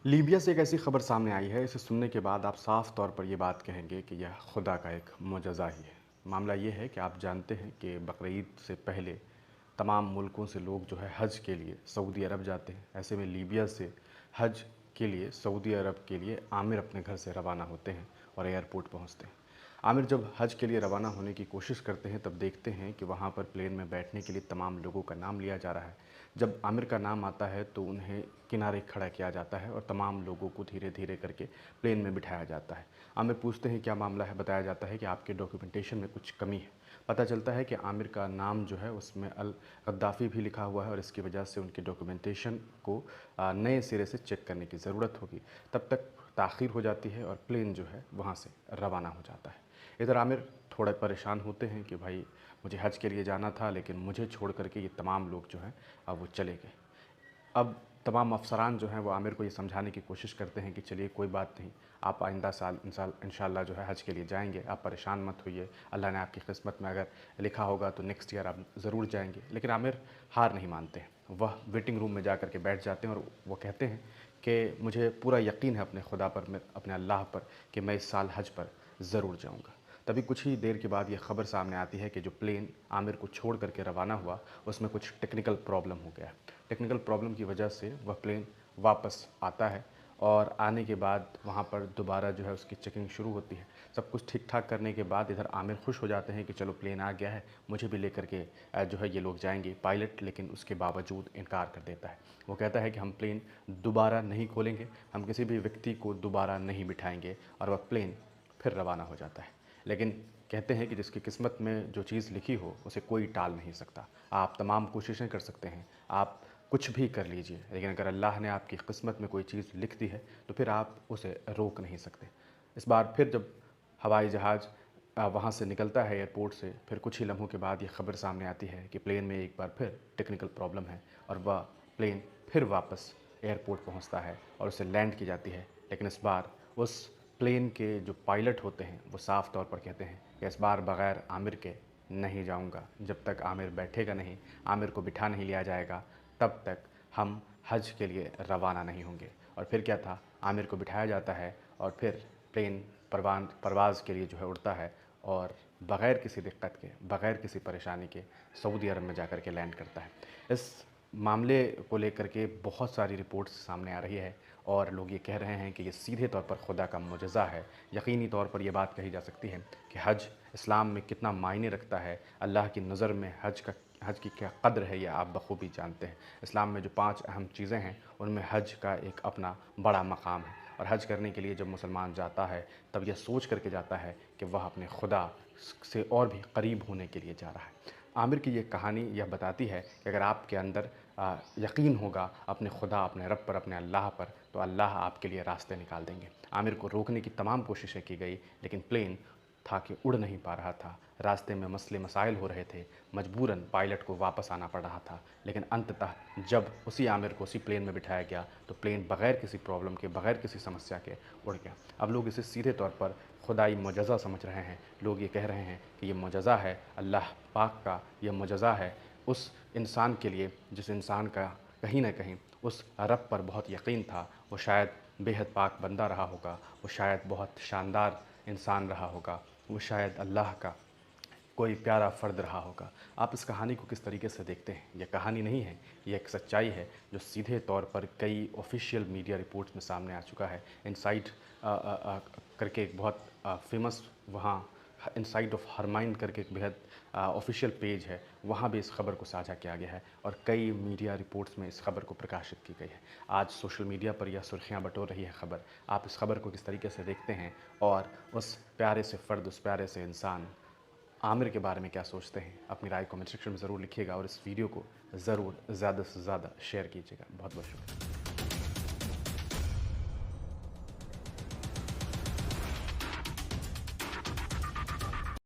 Libya से एक ऐसी खबर सामने आई है, इसे सुनने के बाद आप साफ तौर पर ये बात कहेंगे कि यह खुदा का एक मुजज़ा ही है। मामला ये है कि आप जानते हैं कि बकरीद से पहले तमाम मुल्कों से लोग जो है हज के लिए सऊदी अरब जाते हैं। ऐसे में लीबिया से हज के लिए सऊदी अरब के लिए आमिर अपने घर से रवाना होते हैं और एयरपोर्ट पहुंचते हैं। आमिर जब हज के लिए रवाना होने की कोशिश करते हैं तब देखते हैं कि वहाँ पर प्लेन में बैठने के लिए तमाम लोगों का नाम लिया जा रहा है। जब आमिर का नाम आता है तो उन्हें किनारे खड़ा किया जाता है और तमाम लोगों को धीरे धीरे करके प्लेन में बिठाया जाता है। आमिर पूछते हैं क्या मामला है, बताया जाता है कि आपके डॉक्यूमेंटेशन में कुछ कमी है। पता चलता है कि आमिर का नाम जो है उसमें अल गद्दाफ़ी भी लिखा हुआ है और इसकी वजह से उनके डॉक्यूमेंटेशन को नए सिरे से चेक करने की ज़रूरत होगी। तब तक ताख़ीर हो जाती है और प्लेन जो है वहाँ से रवाना हो जाता है। इधर आमिर थोड़े परेशान होते हैं कि भाई मुझे हज के लिए जाना था, लेकिन मुझे छोड़ कर के ये तमाम लोग जो हैं अब वो चले गए। अब तमाम अफ़सरान जो हैं वो आमिर को ये समझाने की कोशिश करते हैं कि चलिए कोई बात नहीं, आप आइंदा साल इंशाल्लाह जो है हज के लिए जाएंगे, आप परेशान मत होइए, अल्लाह ने आपकी किस्मत में अगर लिखा होगा तो नेक्स्ट ईयर आप ज़रूर जाएंगे। लेकिन आमिर हार नहीं मानते हैं, वह वेटिंग रूम में जा कर के बैठ जाते हैं और वो कहते हैं कि मुझे पूरा यकीन है अपने खुदा पर, अपने अल्लाह पर, कि मैं इस साल हज पर ज़रूर जाऊँगा। तभी कुछ ही देर के बाद ये खबर सामने आती है कि जो प्लेन आमिर को छोड़ करके रवाना हुआ उसमें कुछ टेक्निकल प्रॉब्लम हो गया। टेक्निकल प्रॉब्लम की वजह से वह प्लेन वापस आता है और आने के बाद वहाँ पर दोबारा जो है उसकी चेकिंग शुरू होती है। सब कुछ ठीक ठाक करने के बाद इधर आमिर खुश हो जाते हैं कि चलो प्लेन आ गया है, मुझे भी लेकर के जो है ये लोग जाएंगे। पायलट लेकिन उसके बावजूद इनकार कर देता है। वो कहता है कि हम प्लेन दोबारा नहीं खोलेंगे, हम किसी भी व्यक्ति को दोबारा नहीं बिठाएंगे, और वह प्लेन फिर रवाना हो जाता है। लेकिन कहते हैं कि जिसकी किस्मत में जो चीज़ लिखी हो उसे कोई टाल नहीं सकता। आप तमाम कोशिशें कर सकते हैं, आप कुछ भी कर लीजिए, लेकिन अगर अल्लाह ने आपकी किस्मत में कोई चीज़ लिख दी है तो फिर आप उसे रोक नहीं सकते। इस बार फिर जब हवाई जहाज़ वहाँ से निकलता है एयरपोर्ट से, फिर कुछ ही लम्हों के बाद ये खबर सामने आती है कि प्लेन में एक बार फिर टेक्निकल प्रॉब्लम है और वह प्लेन फिर वापस एयरपोर्ट पहुँचता है और उसे लैंड की जाती है। लेकिन इस बार उस प्लेन के जो पायलट होते हैं वो साफ़ तौर पर कहते हैं कि इस बार बग़ैर आमिर के नहीं जाऊंगा। जब तक आमिर बैठेगा नहीं, आमिर को बिठा नहीं लिया जाएगा, तब तक हम हज के लिए रवाना नहीं होंगे। और फिर क्या था, आमिर को बिठाया जाता है और फिर प्लेन परवाज़ के लिए जो है उड़ता है और बग़ैर किसी दिक्कत के, बग़ैर किसी परेशानी के सऊदी अरब में जाकर के लैंड करता है। इस मामले को लेकर के बहुत सारी रिपोर्ट्स सामने आ रही है और लोग ये कह रहे हैं कि ये सीधे तौर पर खुदा का मुजज़ा है। यकीनी तौर पर यह बात कही जा सकती है कि हज इस्लाम में कितना मायने रखता है। अल्लाह की नज़र में हज की क्या कद्र है, यह आप बखूबी जानते हैं। इस्लाम में जो 5 अहम चीज़ें हैं उनमें हज का एक अपना बड़ा मकाम है, और हज करने के लिए जब मुसलमान जाता है तब यह सोच करके जाता है कि वह अपने खुदा से और भी करीब होने के लिए जा रहा है। आमिर की ये कहानी यह बताती है कि अगर आपके अंदर यकीन होगा अपने खुदा, अपने रब पर, अपने अल्लाह पर, तो अल्लाह आपके लिए रास्ते निकाल देंगे। आमिर को रोकने की तमाम कोशिशें की गई, लेकिन प्लेन था कि उड़ नहीं पा रहा था। रास्ते में मसले मसाइल हो रहे थे, मजबूरन पायलट को वापस आना पड़ रहा था। लेकिन अंततः जब उसी आमिर को उसी प्लेन में बिठाया गया तो प्लेन बग़ैर किसी प्रॉब्लम के, बग़ैर किसी समस्या के उड़ गया। अब लोग इसे सीधे तौर पर खुदाई मुजज़ा समझ रहे हैं। लोग ये कह रहे हैं कि ये मुजज़ा है अल्लाह पाक का, यह मुजज़ा है उस इंसान के लिए जिस इंसान का कहीं न कहीं उस रब पर बहुत यकीन था। वो शायद बेहद पाक बंदा रहा होगा, वो शायद बहुत शानदार इंसान रहा होगा, वो शायद अल्लाह का कोई प्यारा फ़र्द रहा होगा। आप इस कहानी को किस तरीके से देखते हैं? यह कहानी नहीं है, ये एक सच्चाई है जो सीधे तौर पर कई ऑफ़िशियल मीडिया रिपोर्ट्स में सामने आ चुका है। इनसाइड करके एक बहुत फ़ेमस वहाँ इनसाइड ऑफ हरमाइन करके एक बेहद ऑफ़िशियल पेज है, वहाँ भी इस खबर को साझा किया गया है और कई मीडिया रिपोर्ट्स में इस खबर को प्रकाशित की गई है। आज सोशल मीडिया पर यह सुर्खियाँ बटोर रही है खबर। आप इस खबर को किस तरीके से देखते हैं और उस प्यारे से फ़र्द, उस प्यारे से इंसान आमिर के बारे में क्या सोचते हैं? अपनी राय कमेंट सेक्शन में ज़रूर लिखिएगा और इस वीडियो को ज़रूर ज़्यादा से ज़्यादा शेयर कीजिएगा। बहुत बहुत शुक्रिया।